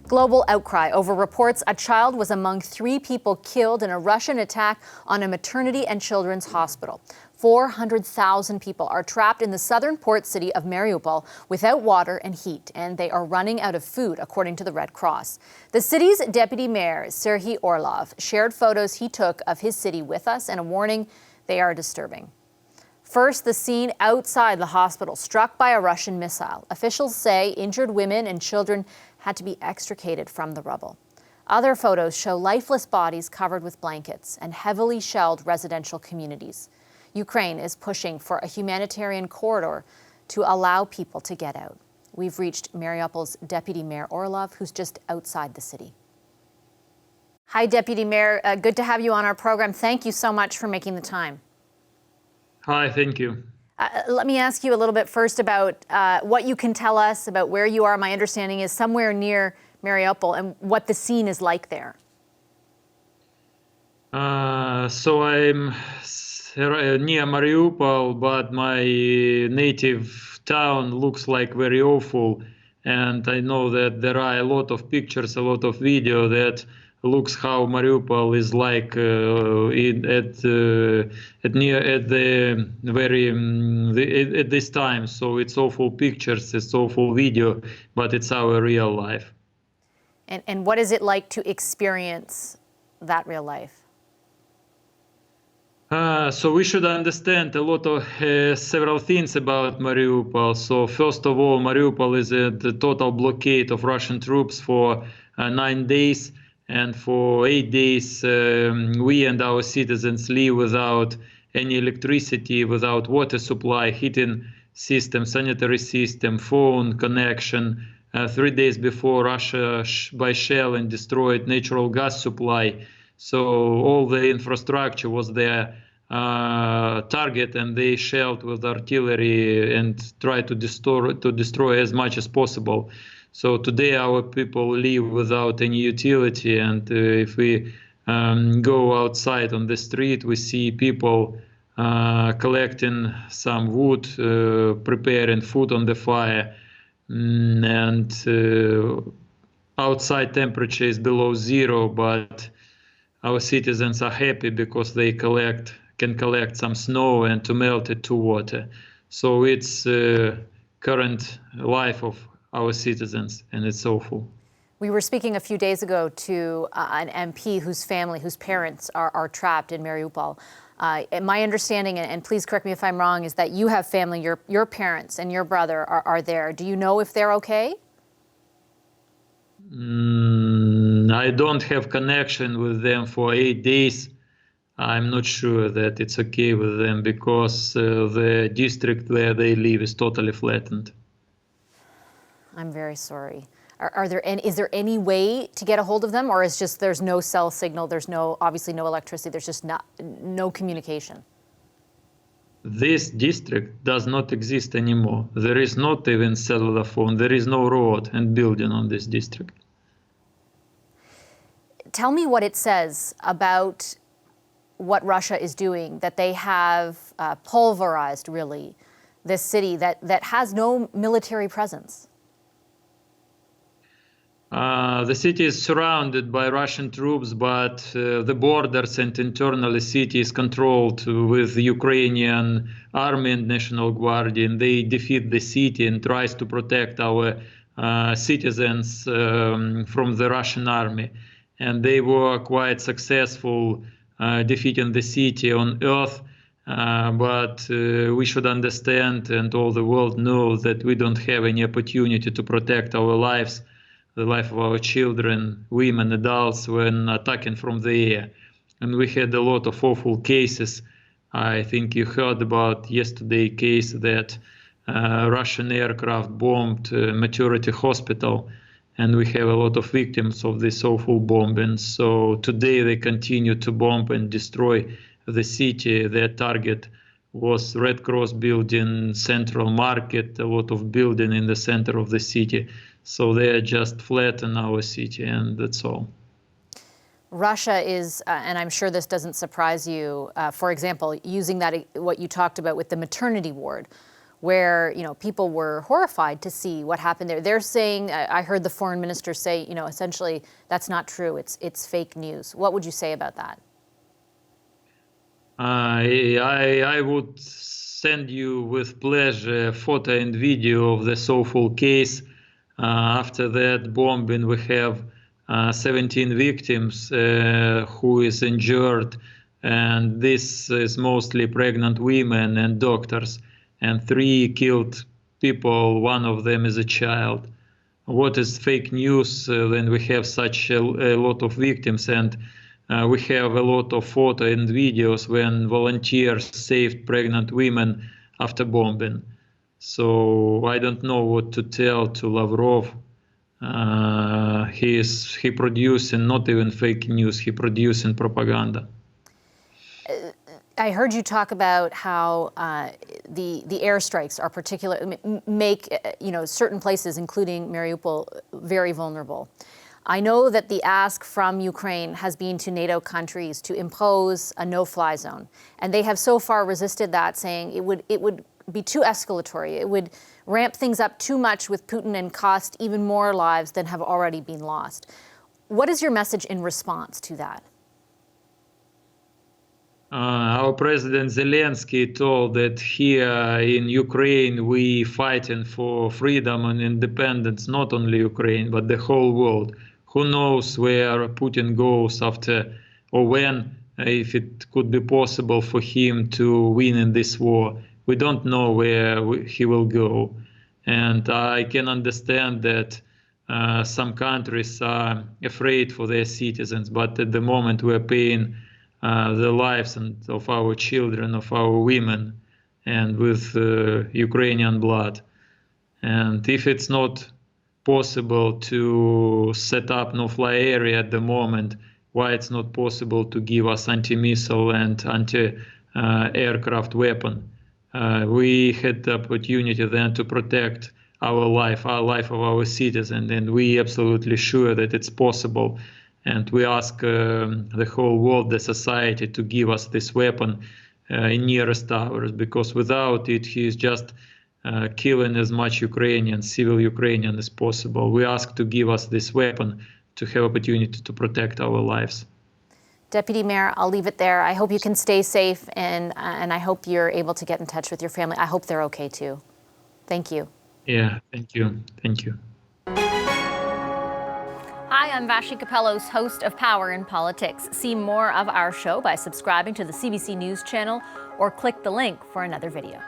Global outcry over reports a child was among 3 people killed in a Russian attack on a maternity and children's hospital. 400,000 people are trapped in the southern port city of Mariupol without water and heat, and they are running out of food, according to the Red Cross. The city's deputy mayor, Serhiy Orlov, shared photos he took of his city with us and a warning they are disturbing. First, the scene outside the hospital, struck by a Russian missile. Officials say injured women and children had to be extricated from the rubble. Other photos show lifeless bodies covered with blankets and heavily shelled residential communities. Ukraine is pushing for a humanitarian corridor to allow people to get out. We've reached Mariupol's Deputy Mayor Orlov, who's just outside the city. Hi, Deputy Mayor. Good to have you on our program. Thank you so much for making the time. Hi, thank you. Let me ask you a little bit first about what you can tell us about where you are. My understanding is somewhere near Mariupol and what the scene is like there. So I'm near Mariupol, but my native town looks like very awful. And I know that there are a lot of pictures, a lot of video that looks how Mariupol is like at this time. So it's awful pictures, it's awful video, but it's our real life. And what is it like to experience that real life? So we should understand a lot of several things about Mariupol. So first of all, Mariupol is the total blockade of Russian troops for 9 days. And for 8 days, we and our citizens live without any electricity, without water supply, heating system, sanitary system, phone connection. 3 days before, Russia by shell and destroyed natural gas supply. So all the infrastructure was their target, and they shelled with artillery and tried to destroy as much as possible. So today our people live without any utility, and if we go outside on the street, we see people collecting some wood, preparing food on the fire, and outside temperature is below 0, but our citizens are happy because they can collect some snow and to melt it to water. So it's current life of our citizens, and it's awful. We were speaking a few days ago to an MP whose parents are trapped in Mariupol. My understanding, and please correct me if I'm wrong, is that you have family, your parents and your brother are there. Do you know if they're okay? I don't have connection with them for 8 days. I'm not sure that it's okay with them because the district where they live is totally flattened. I'm very sorry. Is there any way to get a hold of them, or is just there's no cell signal, there's obviously no electricity, there's just no communication? This district does not exist anymore. There is not even cellular phone, there is no road and building on this district. Tell me what it says about what Russia is doing, that they have pulverized, really, this city that has no military presence. The city is surrounded by Russian troops, but the borders and internally city is controlled with the Ukrainian army and National Guard, and they defeat the city and tries to protect our citizens from the Russian army. And they were quite successful defeating the city on earth, but we should understand, and all the world knows, that we don't have any opportunity to protect our lives, the life of our children, women, adults, when attacking from the air. And we had a lot of awful cases. I think you heard about yesterday case that Russian aircraft bombed Maternity hospital, and we have a lot of victims of this awful bombing. So today they continue to bomb and destroy the city. Their target was Red Cross building, Central Market, a lot of building in the center of the city. So they are just flatten our city, and that's all. Russia is, and I'm sure this doesn't surprise you, for example, using that, what you talked about with the maternity ward, where, you know, people were horrified to see what happened there. They're saying, I heard the foreign minister say, you know, essentially that's not true. It's fake news. What would you say about that? I would send you with pleasure photo and video of this awful case. After that bombing, we have 17 victims who is injured, and this is mostly pregnant women and doctors, and 3 killed people. One of them is a child. What is fake news when we have such a lot of victims, and we have a lot of photos and videos when volunteers saved pregnant women after bombing. So I don't know what to tell to Lavrov. He producing not even fake news, he producing propaganda. I heard you talk about how the airstrikes are make you know, certain places, including Mariupol, very vulnerable. I know that the ask from Ukraine has been to NATO countries to impose a no-fly zone, and they have so far resisted that, saying it would be too escalatory. It would ramp things up too much with Putin and cost even more lives than have already been lost. What is your message in response to that? Our President Zelensky told that here in Ukraine we fighting for freedom and independence, not only Ukraine, but the whole world. Who knows where Putin goes after, or when, if it could be possible for him to win in this war. We don't know where he will go. And I can understand that some countries are afraid for their citizens, but at the moment we're paying the lives of our children, of our women, and with Ukrainian blood. And if it's not possible to set up no-fly area at the moment, why it's not possible to give us anti-missile and anti-aircraft weapon? We had the opportunity then to protect our life of our citizens, and we absolutely sure that it's possible. And we ask the whole world, the society, to give us this weapon in nearest hours, because without it, he is just killing as much Ukrainians, civil Ukrainians as possible. We ask to give us this weapon to have opportunity to protect our lives. Deputy Mayor, I'll leave it there. I hope you can stay safe, and I hope you're able to get in touch with your family. I hope they're okay too. Thank you. Yeah, thank you. Thank you. Hi, I'm Vashi Capellos, host of Power in Politics. See more of our show by subscribing to the CBC News channel or click the link for another video.